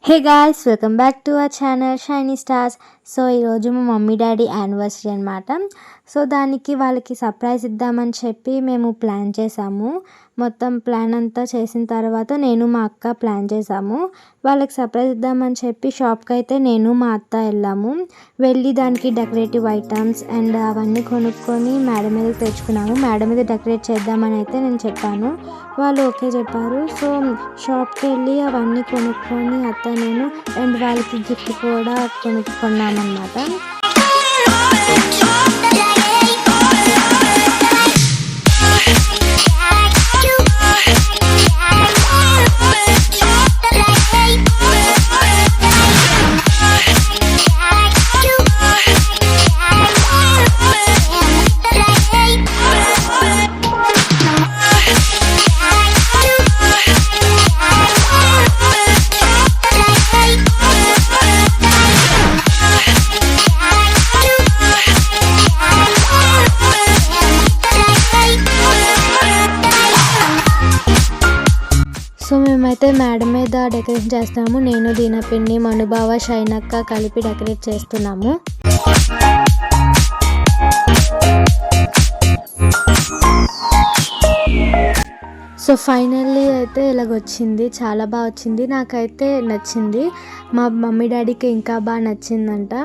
Hey guys, welcome back to our channel shiny stars. So ఈరోజు మా mummy daddy anniversary అనమాట. So దానికి వాళ్ళకి సర్ప్రైజ్ ఇద్దామని చెప్పి మేము ప్లాన్ చేసాము. మొత్తం ప్లాన్ అంతా చేసిన తర్వాత నేను మా అక్క ప్లాన్ చేసాము. వాళ్ళకి సర్ప్రైజ్ ఇద్దామని చెప్పి షాప్కి అయితే నేను మా అత్త వెళ్ళి దానికి డెకరేటివ్ ఐటమ్స్ అండ్ అవన్నీ కొనుక్కొని మేడ మీద తెచ్చుకున్నాము. మేడ మీద డెకరేట్ చేద్దామని అయితే నేను చెప్పాను, వాళ్ళు ఓకే చెప్పారు. సో షాప్కి వెళ్ళి అవన్నీ కొనుక్కొని అత్త నేను అండ్ వాళ్ళకి గిఫ్ట్ కూడా కొనుక్కున్నామన్నమాట. సో మేమైతే మేడ మీద డెకరేషన్ చేస్తాము. నేను దీనపిన్ని, మనుబావ, షైనక్క కలిపి డెకరేట్ చేస్తున్నాము. సో ఫైనల్లీ అయితే ఇలాగొచ్చింది, చాలా బాగా వచ్చింది, నాకైతే నచ్చింది. మా మమ్మీ డాడీకి ఇంకా బాగా నచ్చిందంట.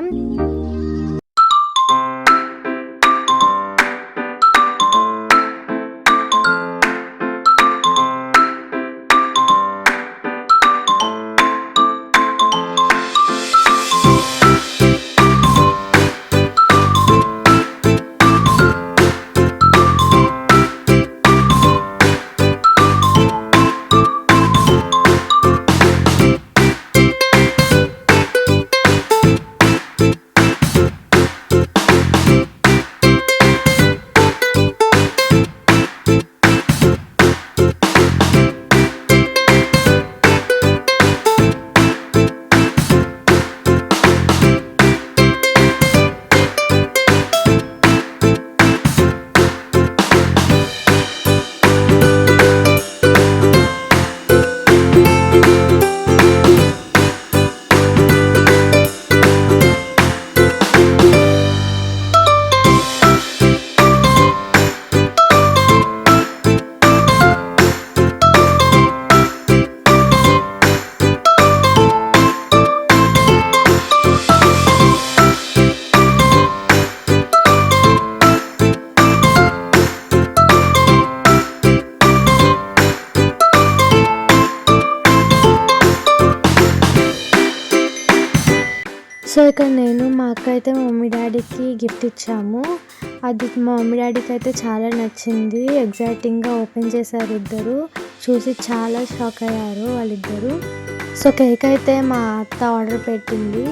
సో ఇక్కడ నేను మా అక్క అయితే మా మమ్మీ డాడీకి గిఫ్ట్ ఇచ్చాము. అది మా మమ్మీ డాడీకి అయితే చాలా నచ్చింది. ఎగ్జైటింగ్గా ఓపెన్ చేశారు ఇద్దరు, చూసి చాలా షాక్ అయ్యారు వాళ్ళిద్దరు. సో కేక్ అయితే మా అత్త ఆర్డర్ పెట్టింది.